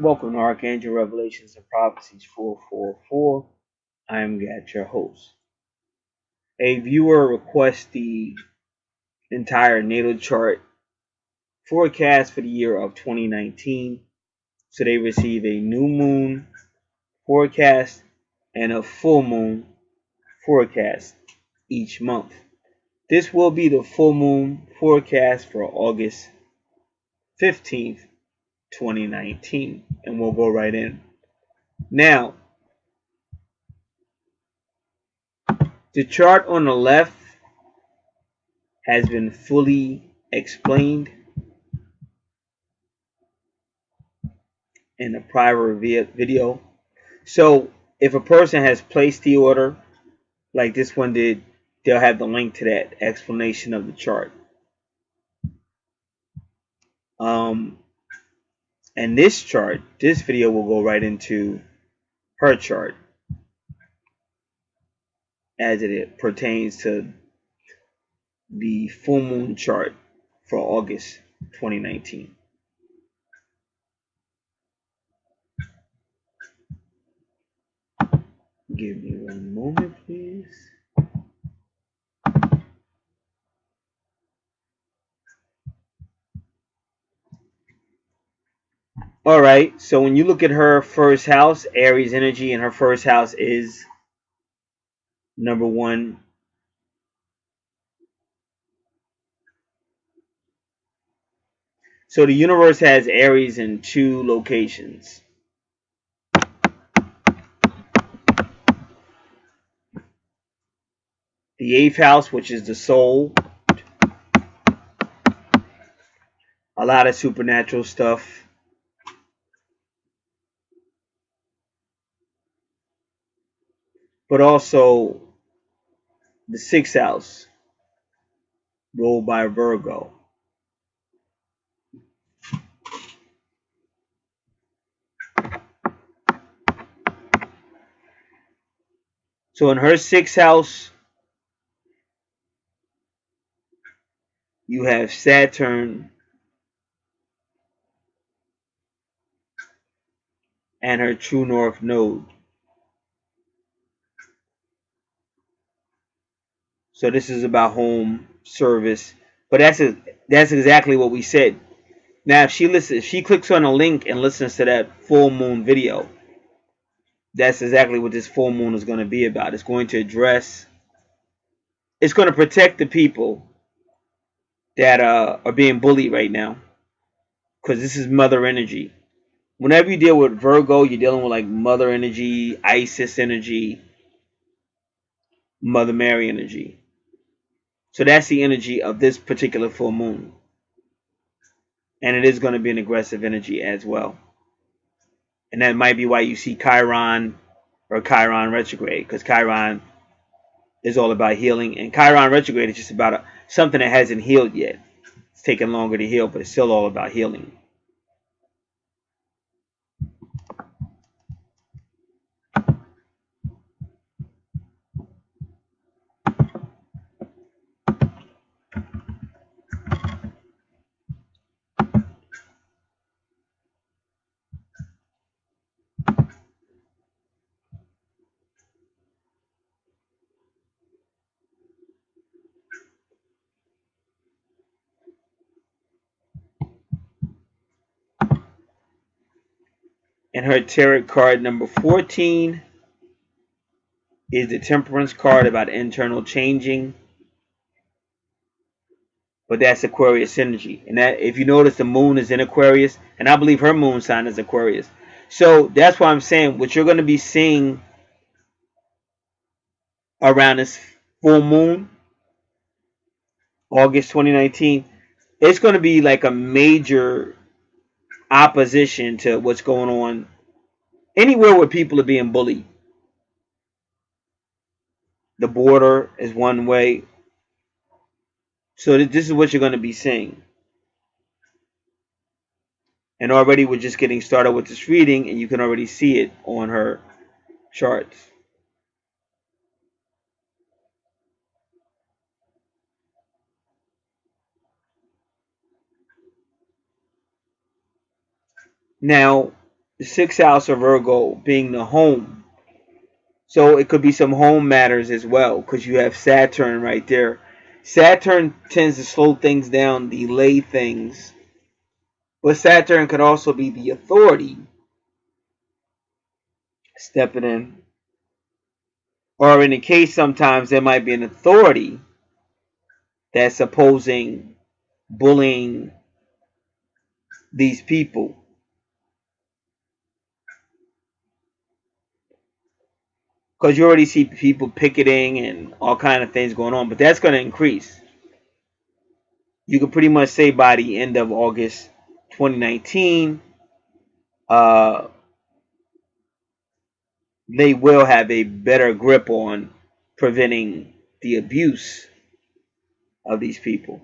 Welcome to Archangel Revelations and Prophecies 444. I am Gat, your host. A viewer requests the entire natal chart forecast for the year of 2019. So they receive a new moon forecast and a full moon forecast each month. This will be the full moon forecast for August 15th, 2019. And we'll go right in. Now, the chart on the left has been fully explained in a prior video. So if a person has placed the order like this one did, they'll have the link to that explanation of the chart. And this chart, this video will go right into her chart as it pertains to the full moon chart for August 2019. Give me one moment, please. All right, so when you look at her first house, Aries energy, and her first house is number one. So the universe has Aries in two locations. The eighth house, which is the soul, a lot of supernatural stuff. But also the sixth house, ruled by Virgo. So in her sixth house, you have Saturn and her true north node. So this is about home service. But that's exactly what we said. Now if she clicks on a link and listens to that full moon video, that's exactly what this full moon is going to be about. It's going to address, it's going to protect the people that are being bullied right now, because this is mother energy. Whenever you deal with Virgo, you're dealing with like mother energy, Isis energy, Mother Mary energy. So that's the energy of this particular full moon. And it is going to be an aggressive energy as well. And that might be why you see Chiron or Chiron retrograde, because Chiron is all about healing, and Chiron retrograde is just about something that hasn't healed yet. It's taking longer to heal, but it's still all about healing. And her tarot card number 14 is the Temperance card, about internal changing. But that's Aquarius energy. And that, if you notice, the moon is in Aquarius, and I believe her moon sign is Aquarius. So that's why I'm saying what you're going to be seeing around this full moon, August 2019, it's going to be like a major opposition to what's going on anywhere where people are being bullied. The border is one way. So this is what you're going to be seeing. And already we're just getting started with this reading, and you can already see it on her charts. Now, The sixth house of Virgo being the home. So it could be some home matters as well, because you have Saturn right there. Saturn tends to slow things down, delay things. But Saturn could also be the authority stepping in. Or in the case, sometimes there might be an authority that's opposing bullying these people. Because you already see people picketing and all kind of things going on. But that's going to increase. You can pretty much say by the end of August 2019, uh, they will have a better grip on preventing the abuse of these people.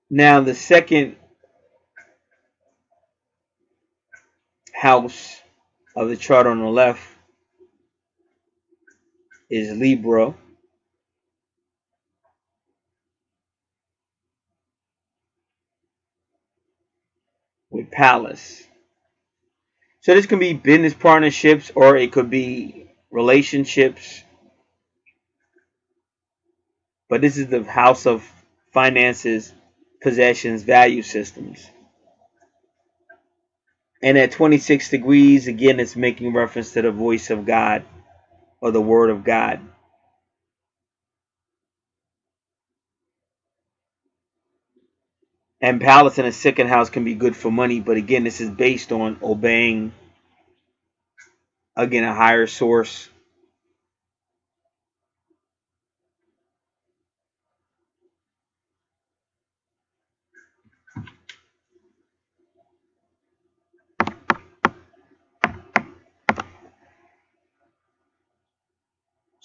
Now, the second house of the chart on the left is Libra with Palace. So this can be business partnerships or it could be relationships. But this is the house of finances, possessions, value systems. And at 26 degrees, again, it's making reference to the voice of God or the word of God. And Palace in a second house can be good for money, but again, this is based on obeying, again, a higher source.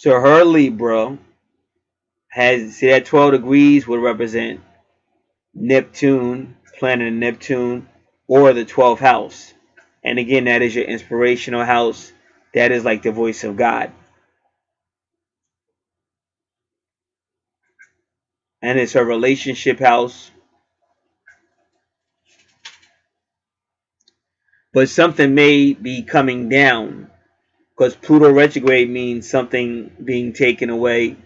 So her Libra has, see that 12 degrees would represent Neptune, planet Neptune, or the 12th house. And again, that is your inspirational house. That is like the voice of God. And it's her relationship house. But something may be coming down because Pluto retrograde means something being taken away.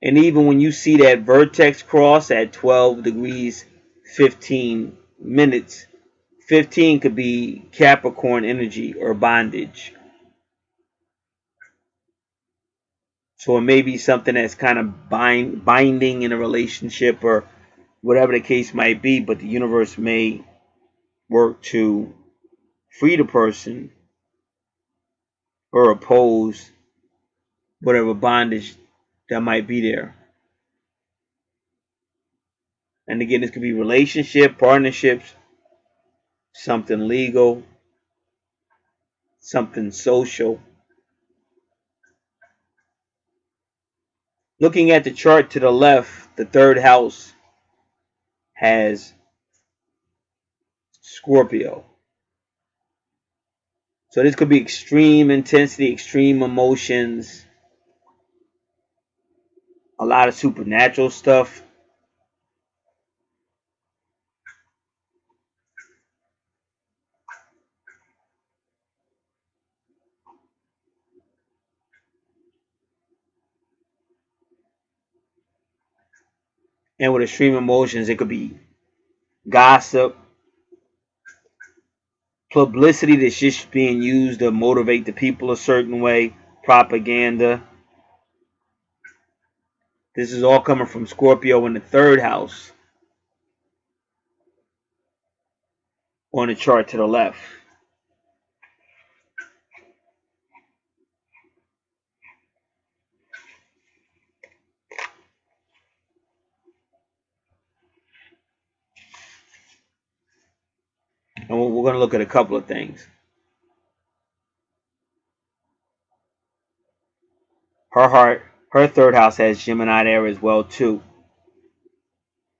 And even when you see that vertex cross at 12 degrees 15 minutes, 15 could be Capricorn energy or bondage. So it may be something that's kind of binding in a relationship or whatever the case might be, but the universe may work to free the person or oppose whatever bondage that might be there. And again, this could be relationship, partnerships, something legal, something social. Looking at the chart to the left, the third house has Scorpio. So this could be extreme intensity, extreme emotions, a lot of supernatural stuff. And with extreme emotions, it could be gossip, publicity that's just being used to motivate the people a certain way, propaganda. This is all coming from Scorpio in the third house on the chart to the left. And we're going to look at a couple of things. Her third house has Gemini there as well too.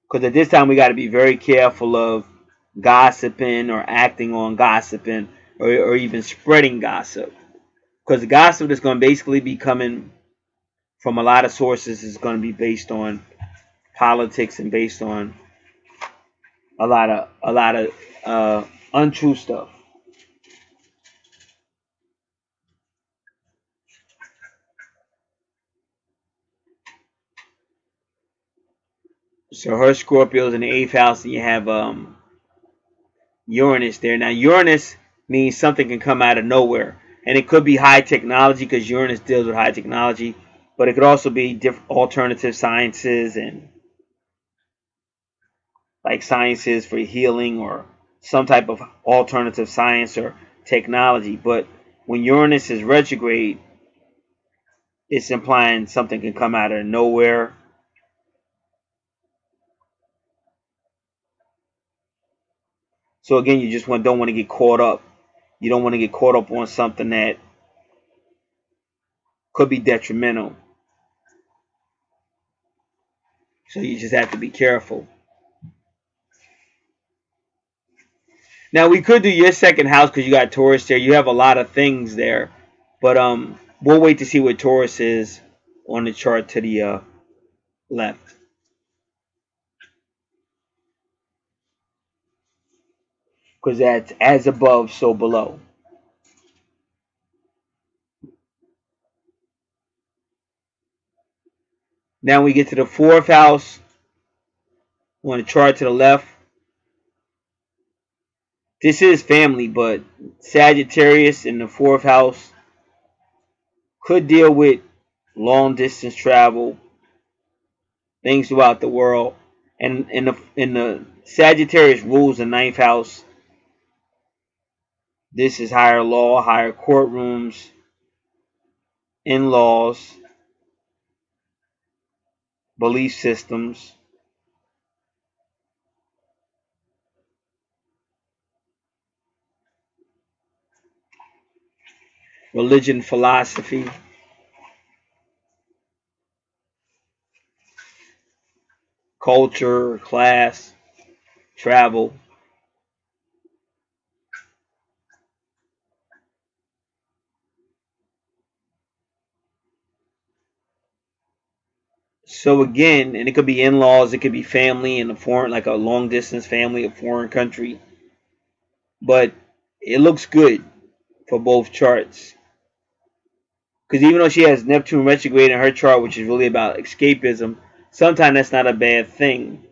Because at this time we got to be very careful of gossiping or acting on gossiping, or even spreading gossip. Because the gossip that's going to basically be coming from a lot of sources is going to be based on politics and based on a lot of untrue stuff. So her Scorpio's in the eighth house, and you have Uranus there. Now Uranus means something can come out of nowhere, and it could be high technology because Uranus deals with high technology, but it could also be different alternative sciences and like sciences for healing or some type of alternative science or technology. But when Uranus is retrograde, it's implying something can come out of nowhere. So again, you just don't want to get caught up. You don't want to get caught up on something that could be detrimental. So you just have to be careful. Now we could do your second house because you got Taurus there. You have a lot of things there, but we'll wait to see what Taurus is on the chart to the left, because that's as above, so below. Now we get to the fourth house on the chart to the left. This is family, but Sagittarius in the fourth house could deal with long distance travel, things throughout the world. And in the Sagittarius rules the ninth house. This is higher law, higher courtrooms, in-laws, belief systems, religion, philosophy, culture, class, travel. So again, and it could be in-laws, it could be family in a foreign, like a long distance family, a foreign country. But it looks good for both charts. Because even though she has Neptune retrograde in her chart, which is really about escapism, sometimes that's not a bad thing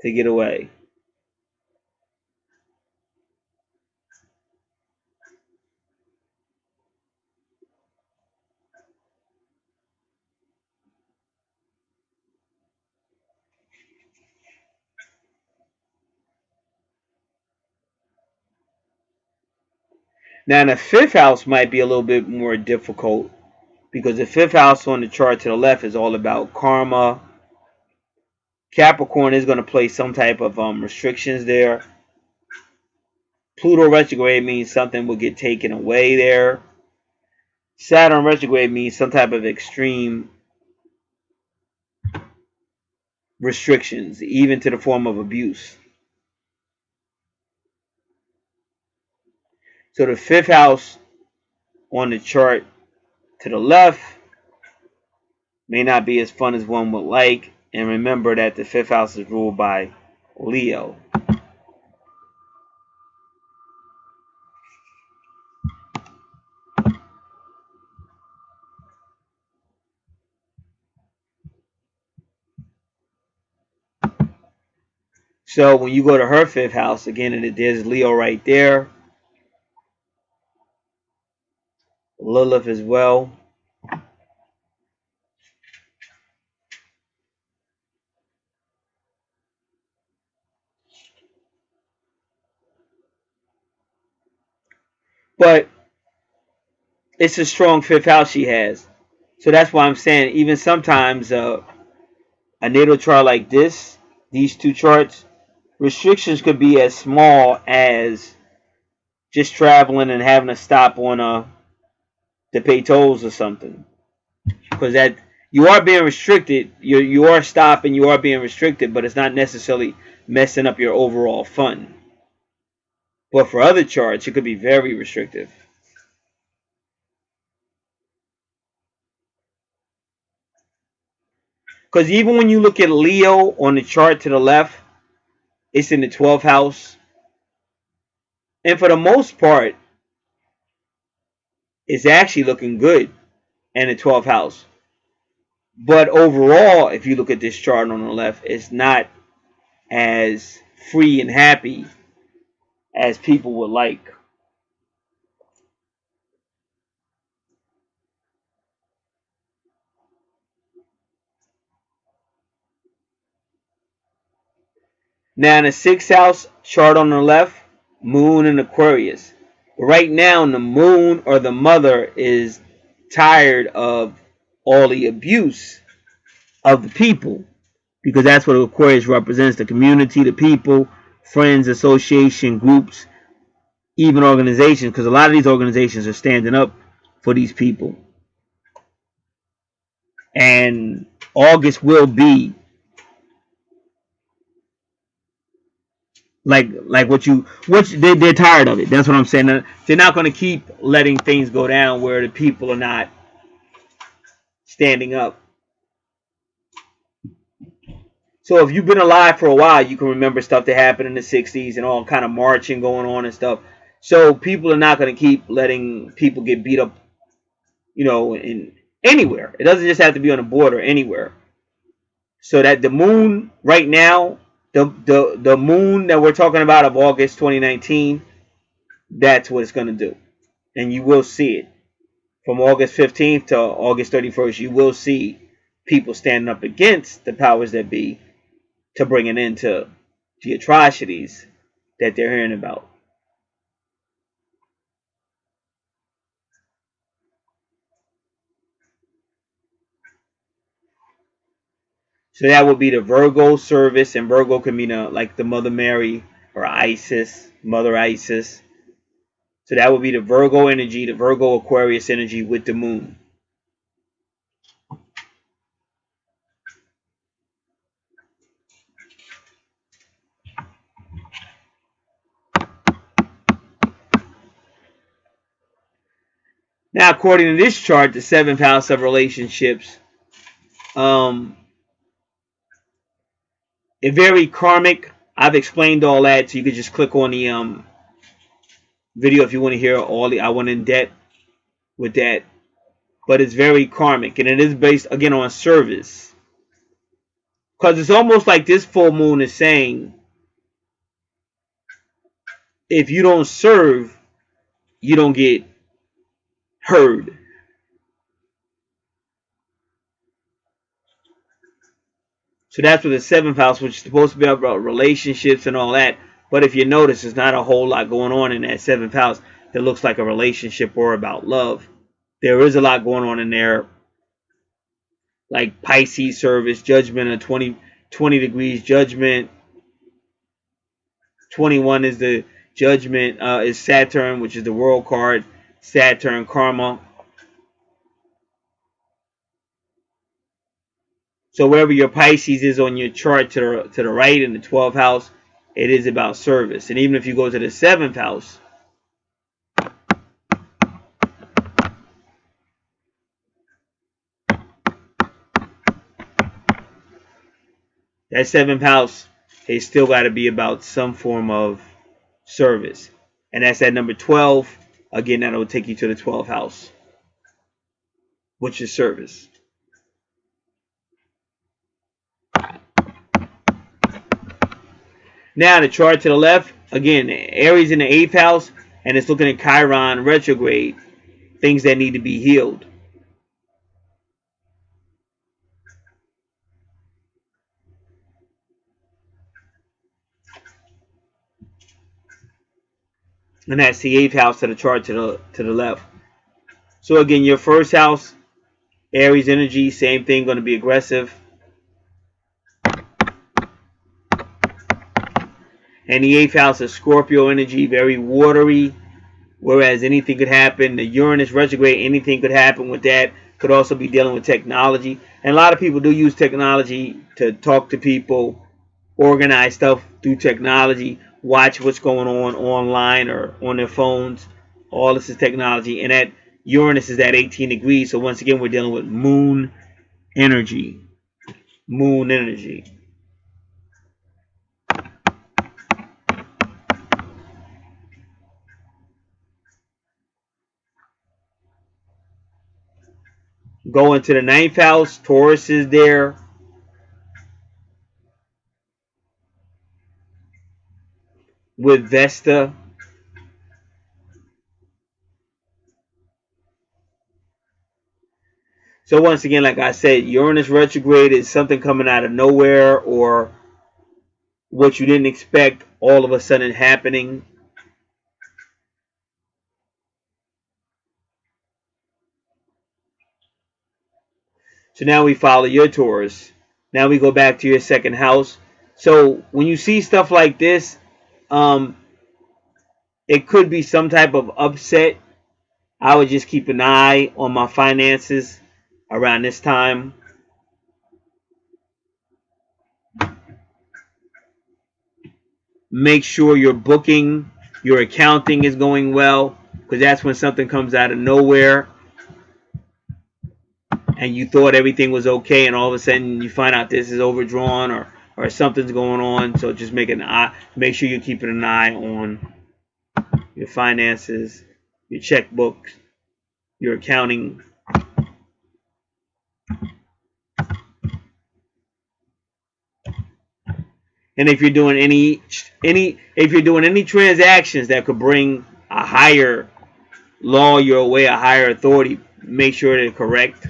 to get away. Now, the fifth house might be a little bit more difficult because the fifth house on the chart to the left is all about karma. Capricorn is going to place some type of restrictions there. Pluto retrograde means something will get taken away there. Saturn retrograde means some type of extreme restrictions, even to the form of abuse. So the fifth house on the chart to the left may not be as fun as one would like. And remember that the fifth house is ruled by Leo. So when you go to her fifth house, again, and there's Leo right there, Lilith as well. But it's a strong fifth house she has. So that's why I'm saying even sometimes a natal chart like this, these two charts, restrictions could be as small as just traveling and having to stop on to pay tolls or something. Because that You are being restricted. You are stopping. You are being restricted, but it's not necessarily messing up your overall fun. But for other charts, it could be very restrictive. Because even when you look at Leo on the chart to the left, it's in the 12th house. And for the most part, it's actually looking good in the 12th house. But overall, if you look at this chart on the left, it's not as free and happy as people would like. Now, in the 6th house chart on the left, Moon in Aquarius. Right now, the Moon or the mother is tired of all the abuse of the people, because that's what Aquarius represents: the community, the people, friends, association, groups, even organizations, because a lot of these organizations are standing up for these people. And August will be like what they're tired of it. That's what I'm saying. They're not going to keep letting things go down where the people are not standing up. So if you've been alive for a while, you can remember stuff that happened in the 60s and all kind of marching going on and stuff. So people are not going to keep letting people get beat up, in anywhere. It doesn't just have to be on the border, anywhere. So that the moon right now, the moon that we're talking about of August 2019, that's what it's going to do. And you will see it. From August 15th to August 31st, you will see people standing up against the powers that be to bring an end to the atrocities that they're hearing about. So that would be the Virgo service, and Virgo can mean like the Mother Mary or Isis, Mother Isis. So that would be the Virgo energy, the Virgo Aquarius energy with the moon. Now, according to this chart, the 7th house of relationships, it very karmic. I've explained all that, so you could just click on the video if you want to hear all the. I went in depth with that, but it's very karmic, and it is based again on service, because it's almost like this full moon is saying, if you don't serve, you don't get heard. So that's what the 7th house, which is supposed to be about relationships and all that. But if you notice, there's not a whole lot going on in that 7th house that looks like a relationship or about love. There is a lot going on in there, like Pisces service, judgment of 20 degrees, judgment. 21 is the judgment, is Saturn, which is the world card, Saturn, karma. So wherever your Pisces is on your chart to the right in the 12th house, it is about service. And even if you go to the 7th house, that 7th house is still got to be about some form of service. And that's at number 12. Again, that will take you to the 12th house, which is service. Now, the chart to the left, again, Aries in the 8th house, and it's looking at Chiron retrograde, things that need to be healed. And that's the 8th house of the chart to the left. So again, your first house, Aries energy, same thing, going to be aggressive. And the 8th house is Scorpio energy, very watery, whereas anything could happen. The Uranus retrograde, anything could happen with that. Could also be dealing with technology. And a lot of people do use technology to talk to people, organize stuff through technology, watch what's going on online or on their phones. All this is technology. And that Uranus is at 18 degrees. So once again, we're dealing with moon energy. Moon energy. Going to the ninth house, Taurus is there. With Vesta. So once again, like I said, Uranus retrograde is something coming out of nowhere, or what you didn't expect all of a sudden happening. So now we follow your Taurus. Now we go back to your second house. So when you see stuff like this, um, it could be some type of upset. I would just keep an eye on my finances around this time. Make sure your booking, your accounting is going well, because that's when something comes out of nowhere and you thought everything was okay, and all of a sudden you find out this is overdrawn, or something's going on. So just make sure you're keeping an eye on your finances, your checkbooks, your accounting. And if you're doing any transactions that could bring a higher law your way, a higher authority, make sure they're correct.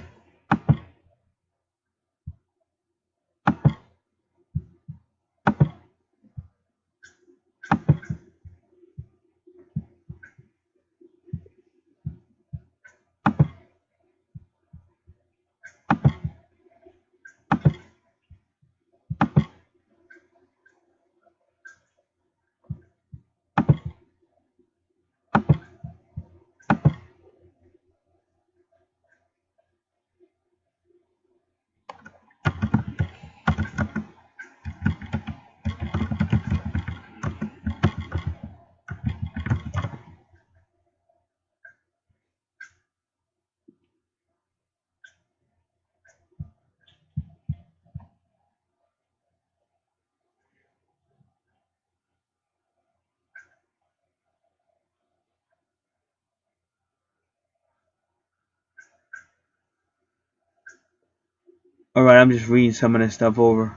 All right, I'm just reading some of this stuff over.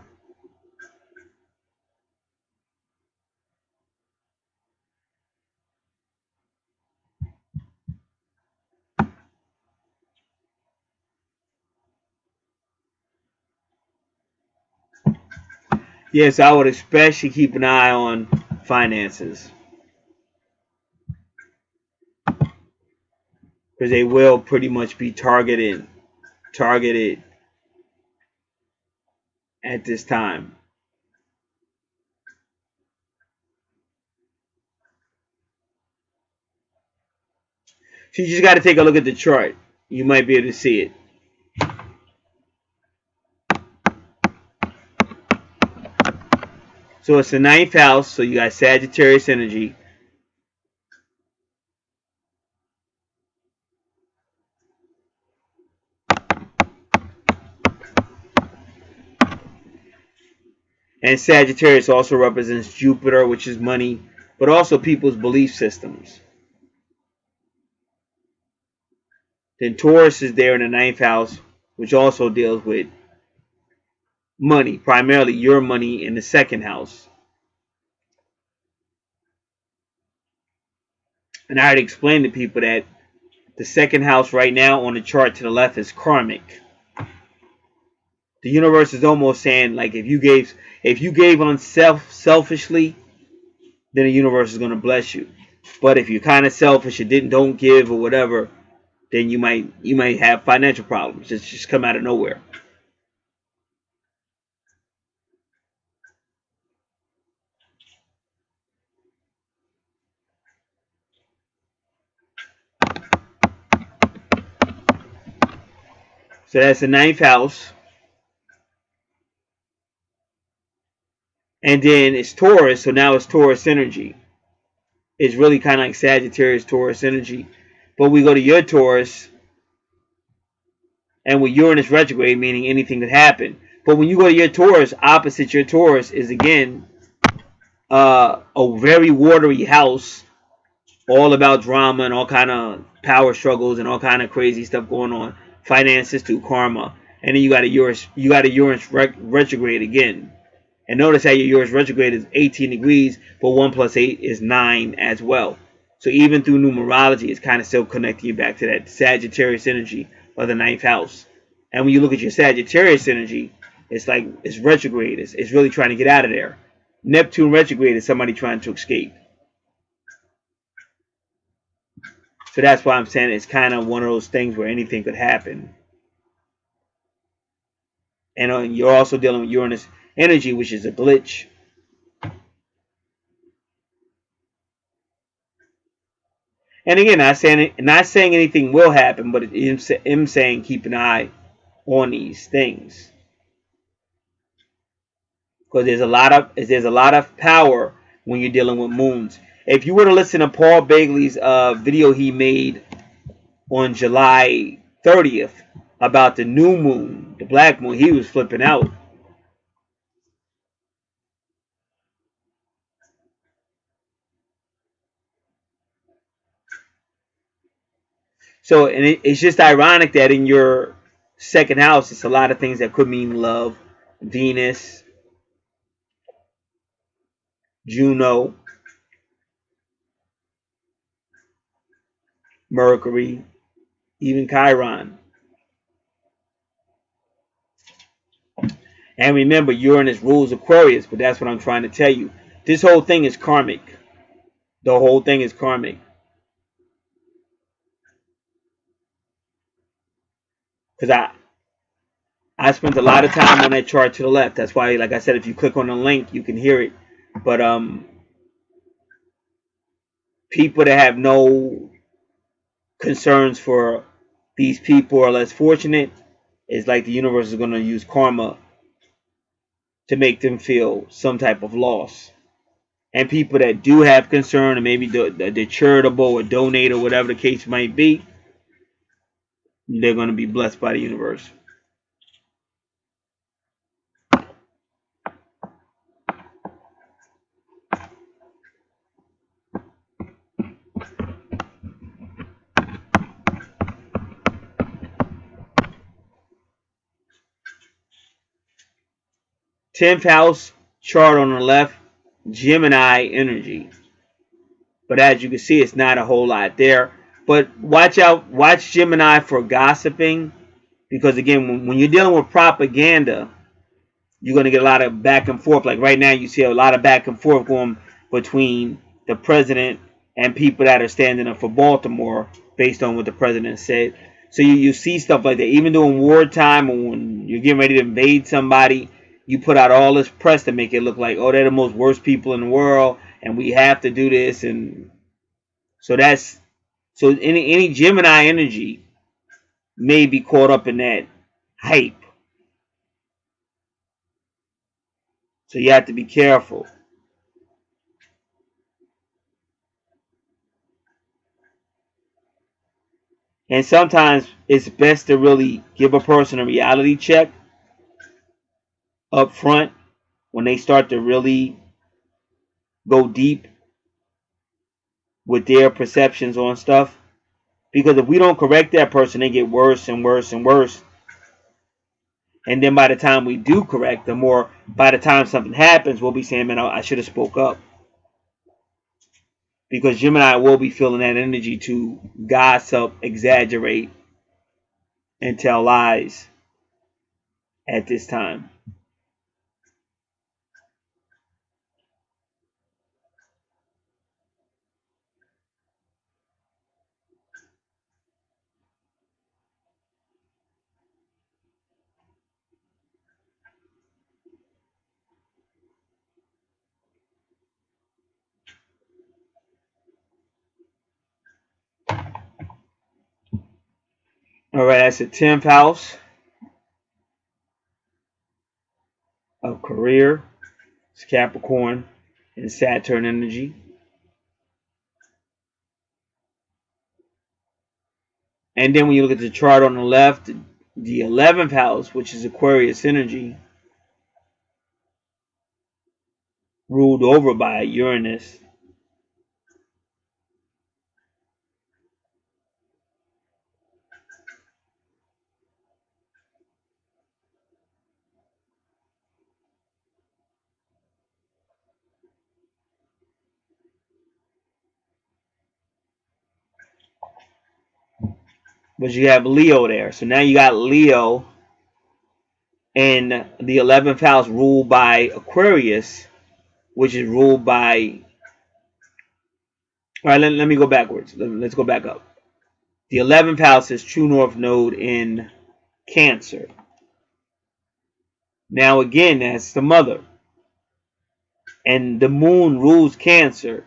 Yes, I would especially keep an eye on finances, because they will pretty much be targeted at this time. So you just got to take a look at the chart. You might be able to see it. So it's the ninth house. So you got Sagittarius energy. And Sagittarius also represents Jupiter, which is money, but also people's belief systems. Then Taurus is there in the ninth house, which also deals with money, primarily your money in the second house. And I had explained to people that the second house right now on the chart to the left is karmic. The universe is almost saying, like, if you gave selfishly, then the universe is going to bless you. But if you're kind of selfish and don't give or whatever, then you might have financial problems. It's just come out of nowhere. So that's the ninth house. And then it's Taurus, so now it's Taurus energy. It's really kind of like Sagittarius Taurus energy. But we go to your Taurus, and with Uranus retrograde, meaning anything could happen. But when you go to your Taurus, opposite your Taurus is again a very watery house, all about drama and all kind of power struggles and all kind of crazy stuff going on. Finances to karma, and then you got a Uranus retrograde again. And notice how your Uranus retrograde is 18 degrees, but 1 plus 8 is 9 as well. So even through numerology, it's kind of still connecting you back to that Sagittarius energy of the ninth house. And when you look at your Sagittarius energy, it's like it's retrograde. It's really trying to get out of there. Neptune retrograde is somebody trying to escape. So that's why I'm saying it's kind of one of those things where anything could happen. And you're also dealing with Uranus energy, which is a glitch. And again, not saying anything will happen, but I'm saying keep an eye on these things because there's a lot of power when you're dealing with moons. If you were to listen to Paul Bagley's video he made on July 30th about the new moon, the black moon, he was flipping out. So, and it's just ironic that in your second house, it's a lot of things that could mean love, Venus, Juno, Mercury, even Chiron. And remember, Uranus rules Aquarius, but that's what I'm trying to tell you. This whole thing is karmic. The whole thing is karmic. Because I spent a lot of time on that chart to the left. That's why, like I said, if you click on the link, you can hear it. But people that have no concerns for these people are less fortunate. It's like the universe is going to use karma to make them feel some type of loss. And people that do have concern and maybe they're charitable or donate or whatever the case might be, they're going to be blessed by the universe. Tenth house chart on the left, Gemini energy. But as you can see, it's not a whole lot there. But watch Gemini for gossiping, because again, when you're dealing with propaganda, you're going to get a lot of back and forth. Like right now, you see a lot of back and forth going between the president and people that are standing up for Baltimore based on what the president said. So you see stuff like that. Even during wartime or when you're getting ready to invade somebody, you put out all this press to make it look like, oh, they're the most worst people in the world and we have to do this. And so any Gemini energy may be caught up in that hype. So you have to be careful. And sometimes it's best to really give a person a reality check up front when they start to really go deep with their perceptions on stuff. Because if we don't correct that person, they get worse and worse and worse. And then by the time we do correct them, or by the time something happens, we'll be saying, man, I should have spoke up. Because Gemini will be feeling that energy to gossip, exaggerate, and tell lies at this time. All right, that's the 10th house. career. It's Capricorn and Saturn energy. And then when you look at the chart on the left, the 11th house, which is Aquarius energy, ruled over by Uranus. But you have Leo there. So now you got Leo in the 11th house ruled by Aquarius, which is ruled by... All right, let me go backwards. Let's go back up. The 11th house is true north node in Cancer. Now again, that's the mother. And the moon rules Cancer.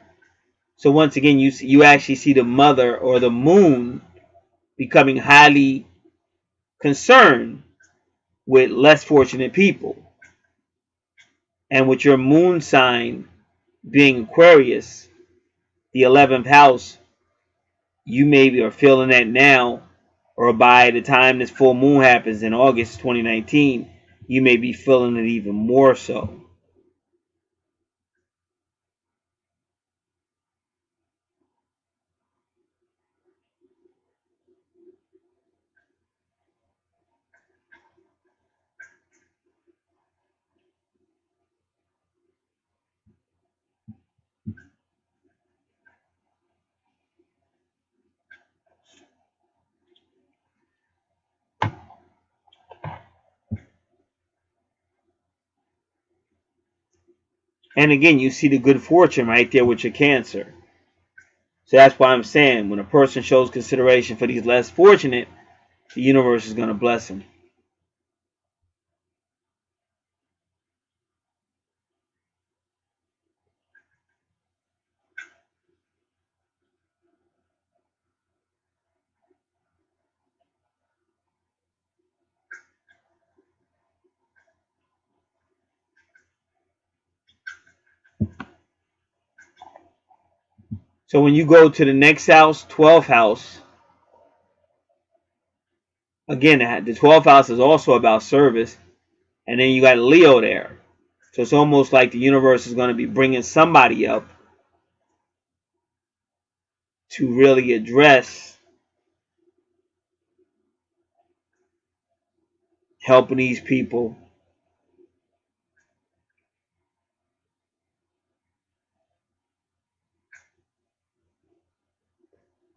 So once again, you actually see the mother or the moon becoming highly concerned with less fortunate people. And with your moon sign being Aquarius, the 11th house, you maybe are feeling that now, or by the time this full moon happens in August 2019, you may be feeling it even more so. And again, you see the good fortune right there with your Cancer. So that's why I'm saying when a person shows consideration for these less fortunate, the universe is going to bless them. So when you go to the next house, 12th house, again, the 12th house is also about service. And then you got Leo there. So it's almost like the universe is going to be bringing somebody up to really address helping these people.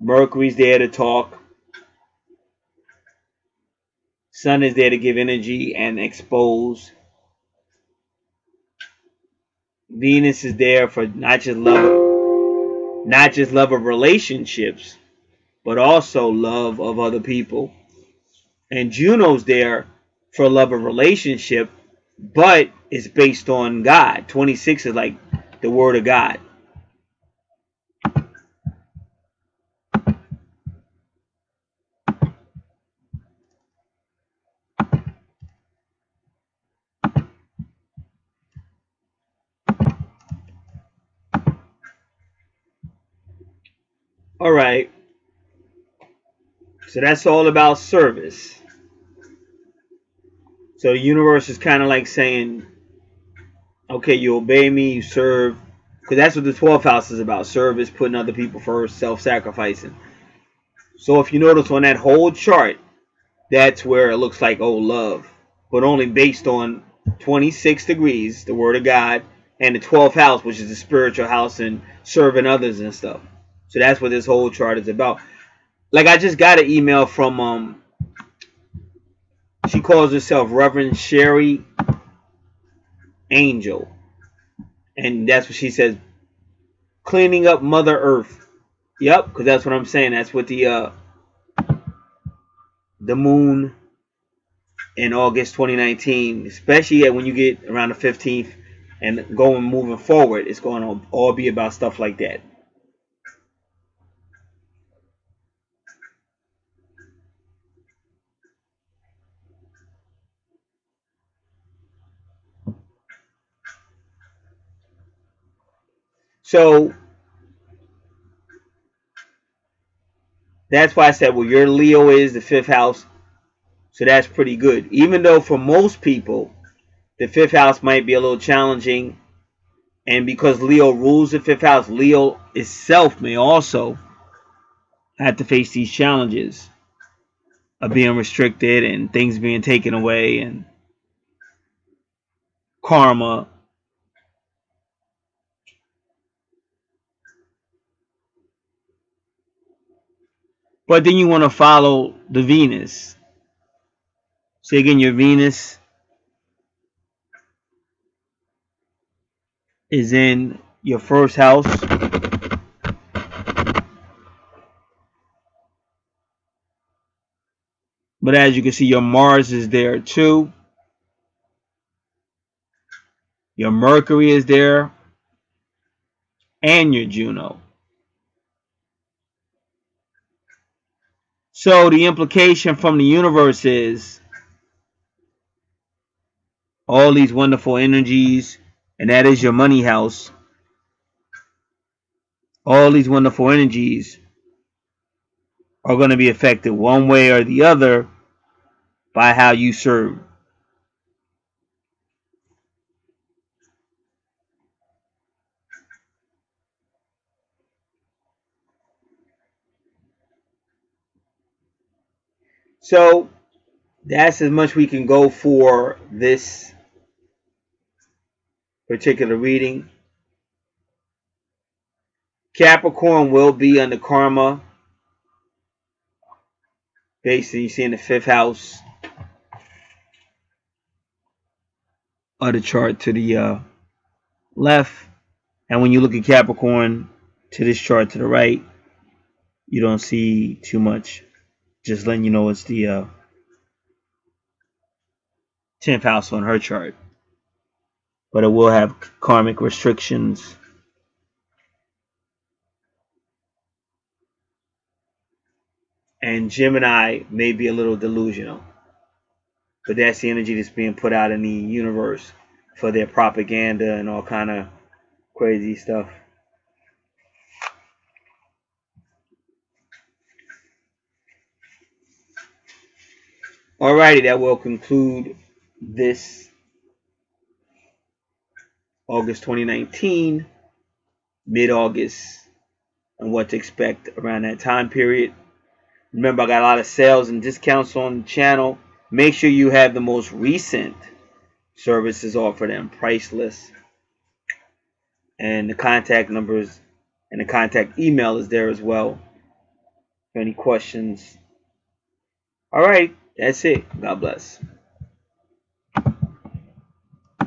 Mercury's there to talk. Sun is there to give energy and expose. Venus is there for not just love of relationships, but also love of other people. And Juno's there for love of relationship, but it's based on God. 26 is like the word of God. All right. So that's all about service. So the universe is kind of like saying, okay, you obey me, you serve. Because that's what the 12th house is about: service, putting other people first, self sacrificing. So if you notice on that whole chart, that's where it looks like, oh, love. But only based on 26 degrees, the word of God, and the 12th house, which is the spiritual house and serving others and stuff. So that's what this whole chart is about. Like I just got an email from she calls herself Reverend Sherry Angel. And that's what she says, cleaning up Mother Earth. Yep, because that's what I'm saying. That's what the moon in August 2019, especially when you get around the 15th and going moving forward, it's going to all be about stuff like that. So that's why I said, well, your Leo is the 5th house. So that's pretty good. Even though for most people, the 5th house might be a little challenging. And because Leo rules the 5th house, Leo itself may also have to face these challenges of being restricted and things being taken away and karma. But then you want to follow the Venus. So again, your Venus is in your 1st house. But as you can see, your Mars is there too. Your Mercury is there. And your Juno. So the implication from the universe is all these wonderful energies, and that is your money house. All these wonderful energies are going to be affected one way or the other by how you serve. So that's as much we can go for this particular reading. Capricorn will be under karma. Basically, you see in the 5th house of the chart to the left. And when you look at Capricorn to this chart to the right, you don't see too much. Just letting you know it's the 10th house on her chart. But it will have karmic restrictions. And Gemini may be a little delusional. But that's the energy that's being put out in the universe for their propaganda and all kind of crazy stuff. Alrighty, that will conclude this August 2019, mid-August, and what to expect around that time period. Remember, I got a lot of sales and discounts on the channel. Make sure you have the most recent services offered and price lists. And the contact numbers and the contact email is there as well for any questions. Alright, that's it. God bless.